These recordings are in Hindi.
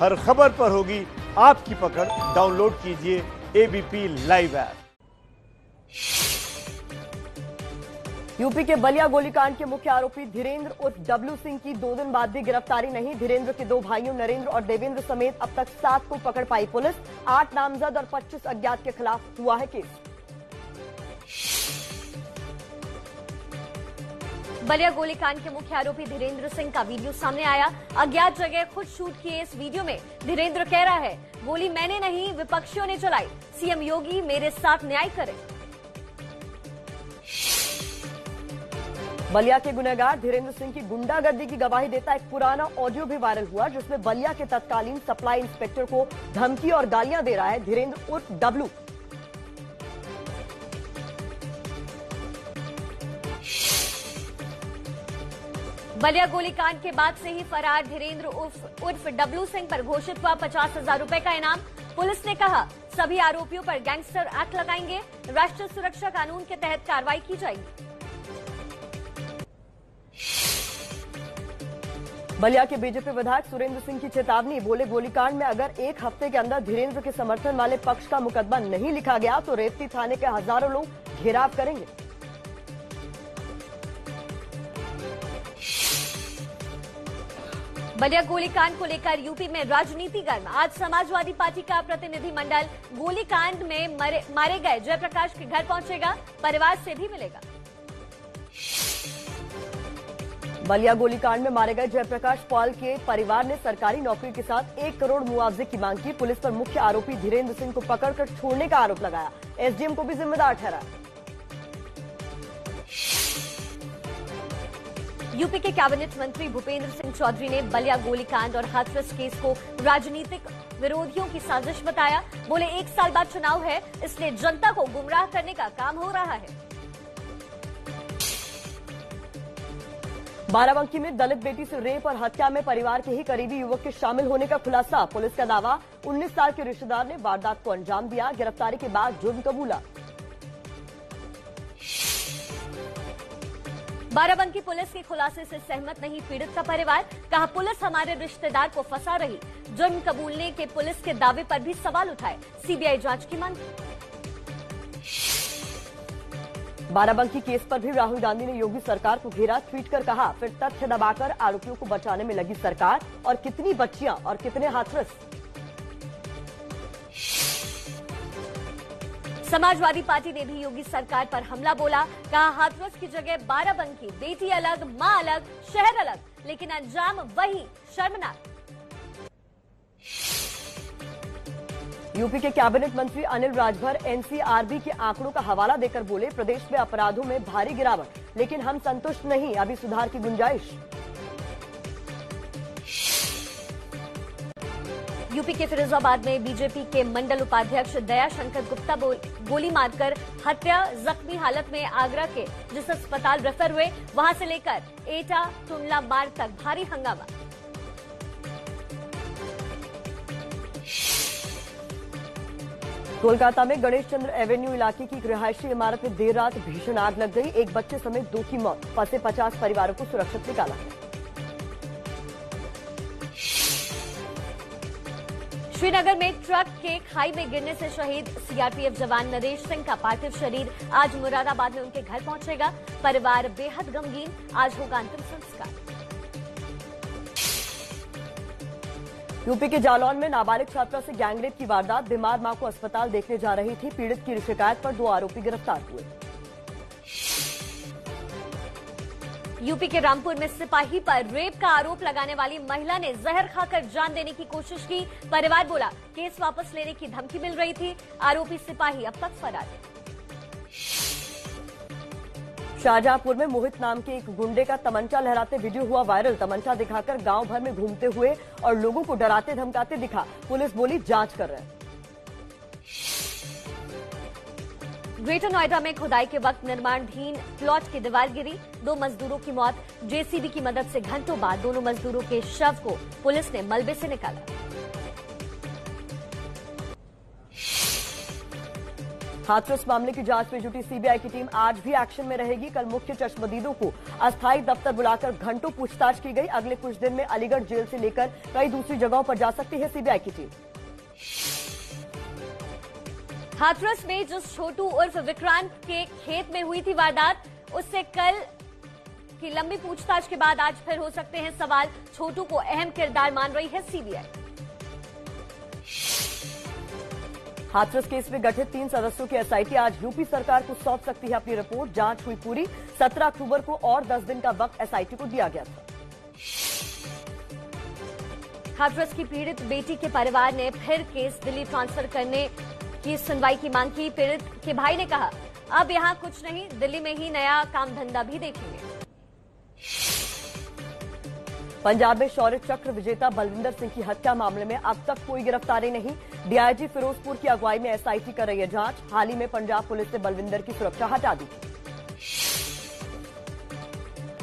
हर खबर पर होगी आपकी पकड़। डाउनलोड कीजिए एबीपी लाइव ऐप। यूपी के बलिया गोलीकांड के मुख्य आरोपी धीरेन्द्र उर्फ डब्लू सिंह की 2 दिन बाद भी गिरफ्तारी नहीं। धीरेन्द्र के 2 भाइयों नरेंद्र और देवेंद्र समेत अब तक 7 को पकड़ पाई पुलिस। 8 नामजद और 25 अज्ञात के खिलाफ हुआ है केस। बलिया गोलीकांड के मुख्य आरोपी धीरेन्द्र सिंह का वीडियो सामने आया। अज्ञात जगह खुद शूट किए इस वीडियो में धीरेन्द्र कह रहा है, गोली मैंने नहीं विपक्षियों ने चलाई, सीएम योगी मेरे साथ न्याय करें। बलिया के गुनहगार धीरेन्द्र सिंह की गुंडागर्दी की गवाही देता एक पुराना ऑडियो भी वायरल हुआ, जिसमें बलिया के तत्कालीन सप्लाई इंस्पेक्टर को धमकी और गालियां दे रहा है धीरेन्द्र उर्फ डब्लू। बलिया गोलीकांड के बाद से ही फरार धीरेन्द्र उर्फ डब्लू सिंह पर घोषित हुआ 50,000 रुपए का इनाम। पुलिस ने कहा सभी आरोपियों पर गैंगस्टर एक्ट लगाएंगे, राष्ट्रीय सुरक्षा कानून के तहत कार्रवाई की जाएगी। बलिया के बीजेपी विधायक सुरेंद्र सिंह की चेतावनी, बोले गोलीकांड में अगर 1 हफ्ते के अंदर धीरेन्द्र के समर्थन वाले पक्ष का मुकदमा नहीं लिखा गया तो रेवती थाने के हजारों लोग घेराव करेंगे। बलिया गोलीकांड को लेकर यूपी में राजनीति गर्म। आज समाजवादी पार्टी का प्रतिनिधिमंडल गोलीकांड में मारे गए जयप्रकाश के घर पहुंचेगा, परिवार से भी मिलेगा। बलिया गोलीकांड में मारे गए जयप्रकाश पॉल के परिवार ने सरकारी नौकरी के साथ 1 करोड़ मुआवजे की मांग की। पुलिस पर मुख्य आरोपी धीरेन्द्र सिंह को पकड़कर छोड़ने का आरोप लगाया। एसडीएम को भी जिम्मेदार ठहराया। यूपी के कैबिनेट मंत्री भूपेंद्र सिंह चौधरी ने बलिया गोलीकांड और हाथरस केस को राजनीतिक विरोधियों की साजिश बताया। बोले 1 साल बाद चुनाव है, इसलिए जनता को गुमराह करने का काम हो रहा है। बाराबंकी में दलित बेटी से रेप और हत्या में परिवार के ही करीबी युवक के शामिल होने का खुलासा। पुलिस का दावा, 19 साल के रिश्तेदार ने वारदात को अंजाम दिया। गिरफ्तारी के बाद जुर्म कबूला। बाराबंकी पुलिस के खुलासे से सहमत नहीं पीड़ित का परिवार। कहा पुलिस हमारे रिश्तेदार को फंसा रही। जुर्म कबूलने के पुलिस के दावे पर भी सवाल उठाए। सीबीआई जांच की मांग। बाराबंकी केस पर भी राहुल गांधी ने योगी सरकार को घेरा। ट्वीट कर कहा, फिर तथ्य दबाकर आरोपियों को बचाने में लगी सरकार, और कितनी बच्चियां और कितने हाथरस। समाजवादी पार्टी ने भी योगी सरकार पर हमला बोला। कहा हाथरस की जगह बाराबंकी, बेटी अलग मां अलग शहर अलग, लेकिन अंजाम वही, शर्मनाक। यूपी के कैबिनेट मंत्री अनिल राजभर एनसीआरबी के आंकड़ों का हवाला देकर बोले, प्रदेश में अपराधों में भारी गिरावट, लेकिन हम संतुष्ट नहीं, अभी सुधार की गुंजाइश। यूपी के फिरोजाबाद में बीजेपी के मंडल उपाध्यक्ष दयाशंकर गुप्ता गोली मारकर हत्या, जख्मी हालत में आगरा के जिस अस्पताल रेफर हुए, वहां से लेकर एटा टुंडला मार्ग तक भारी हंगामा। कोलकाता में गणेश चंद्र एवेन्यू इलाके की एक रिहायशी इमारत में देर रात भीषण आग लग गई। 1 बच्चे समेत 2 की मौत। फंसे 50 परिवारों को सुरक्षित निकाला। श्रीनगर में ट्रक के खाई में गिरने से शहीद सीआरपीएफ जवान नरेश सिंह का पार्थिव शरीर आज मुरादाबाद में उनके घर पहुंचेगा। परिवार बेहद गमगीन, आज होगा अंतिम संस्कार। यूपी के जालौन में नाबालिग छात्रा से गैंगरेप की वारदात। बीमार मां को अस्पताल देखने जा रही थी। पीड़ित की शिकायत पर 2 आरोपी गिरफ्तार हुए। यूपी के रामपुर में सिपाही पर रेप का आरोप लगाने वाली महिला ने जहर खाकर जान देने की कोशिश की। परिवार बोला केस वापस लेने की धमकी मिल रही थी। आरोपी सिपाही अब तक फरार। शाहजहांपुर में मोहित नाम के एक गुंडे का तमंचा लहराते वीडियो हुआ वायरल। तमंचा दिखाकर गांव भर में घूमते हुए और लोगों को डराते धमकाते दिखा। पुलिस बोली जांच कर रहे हैं। ग्रेटर नोएडा में खुदाई के वक्त निर्माणाधीन प्लॉट की दीवार गिरी, 2 मजदूरों की मौत। जेसीबी की मदद से घंटों बाद दोनों मजदूरों के शव को पुलिस ने मलबे से निकाला। हाथरस मामले की जांच में जुटी सीबीआई की टीम आज भी एक्शन में रहेगी। कल मुख्य चश्मदीदों को अस्थायी दफ्तर बुलाकर घंटों पूछताछ की गई। अगले कुछ दिन में अलीगढ़ जेल से लेकर कई दूसरी जगहों पर जा सकती है सीबीआई की टीम। हाथरस में जिस छोटू उर्फ विक्रांत के खेत में हुई थी वारदात, उससे कल की लंबी पूछताछ के बाद आज फिर हो सकते हैं सवाल। छोटू को अहम किरदार मान रही है सीबीआई। हाथरस केस में गठित 3 सदस्यों की एसआईटी आज यूपी सरकार को सौंप सकती है अपनी रिपोर्ट। जांच हुई पूरी। 17 अक्टूबर को और 10 दिन का वक्त एसआईटी को दिया गया था। हाथरस की पीड़ित बेटी के परिवार ने फिर केस दिल्ली ट्रांसफर करने की सुनवाई की मांग की। पीड़ित के भाई ने कहा, अब यहां कुछ नहीं, दिल्ली में ही नया काम धंधा भी देखेंगे। पंजाब में शौर्य चक्र विजेता बलविंदर सिंह की हत्या मामले में अब तक कोई गिरफ्तारी नहीं। डीआईजी फिरोजपुर की अगुवाई में एसआईटी कर रही है जांच। हाल ही में पंजाब पुलिस ने बलविंदर की सुरक्षा हटा दी थी।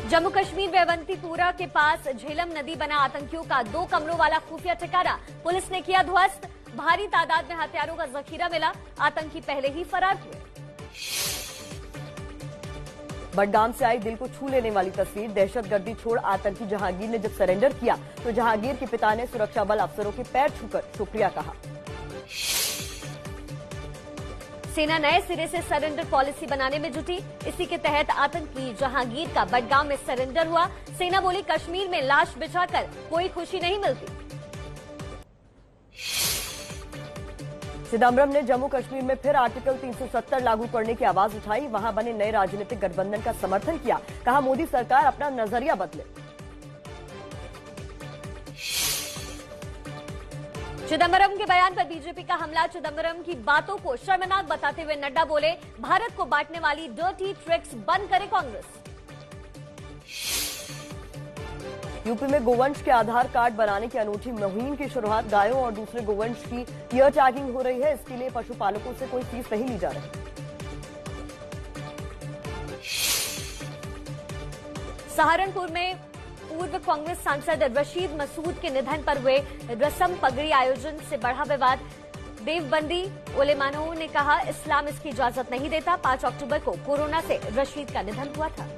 जम्मू कश्मीर में अवंतीपुरा के पास झेलम नदी बना आतंकियों का 2 कमरों वाला खुफिया ठिकाना पुलिस ने किया ध्वस्त। भारी तादाद में हथियारों का जखीरा मिला। आतंकी पहले ही फरार हुए। बडगाम से आई दिल को छू लेने वाली तस्वीर। दहशतगर्दी छोड़ आतंकी जहांगीर ने जब सरेंडर किया तो जहांगीर के पिता ने सुरक्षा बल अफसरों के पैर छूकर शुक्रिया कहा। सेना नए सिरे से सरेंडर पॉलिसी बनाने में जुटी। इसी के तहत आतंकी जहांगीर का बडगाम में सरेंडर हुआ। सेना बोली, कश्मीर में लाश बिछाकर कोई खुशी नहीं मिलती। चिदम्बरम ने जम्मू कश्मीर में फिर आर्टिकल 370 लागू करने की आवाज उठाई। वहां बने नए राजनीतिक गठबंधन का समर्थन किया। कहा, मोदी सरकार अपना नजरिया बदले। चिदम्बरम के बयान पर बीजेपी का हमला। चिदम्बरम की बातों को शर्मनाक बताते हुए नड्डा बोले, भारत को बांटने वाली डर्टी ट्रिक्स बंद करे कांग्रेस। यूपी में गोवंश के आधार कार्ड बनाने की अनूठी मुहिम की शुरुआत। गायों और दूसरे गोवंश की ईयर टैगिंग हो रही है। इसके लिए पशुपालकों से कोई फीस नहीं ली जा रही। सहारनपुर में पूर्व कांग्रेस सांसद रशीद मसूद के निधन पर हुए रस्म पगड़ी आयोजन से बढ़ा विवाद। देवबंदी उलेमाओं ने कहा, इस्लाम इसकी इजाजत नहीं देता। 5 अक्टूबर को कोरोना से रशीद का निधन हुआ था।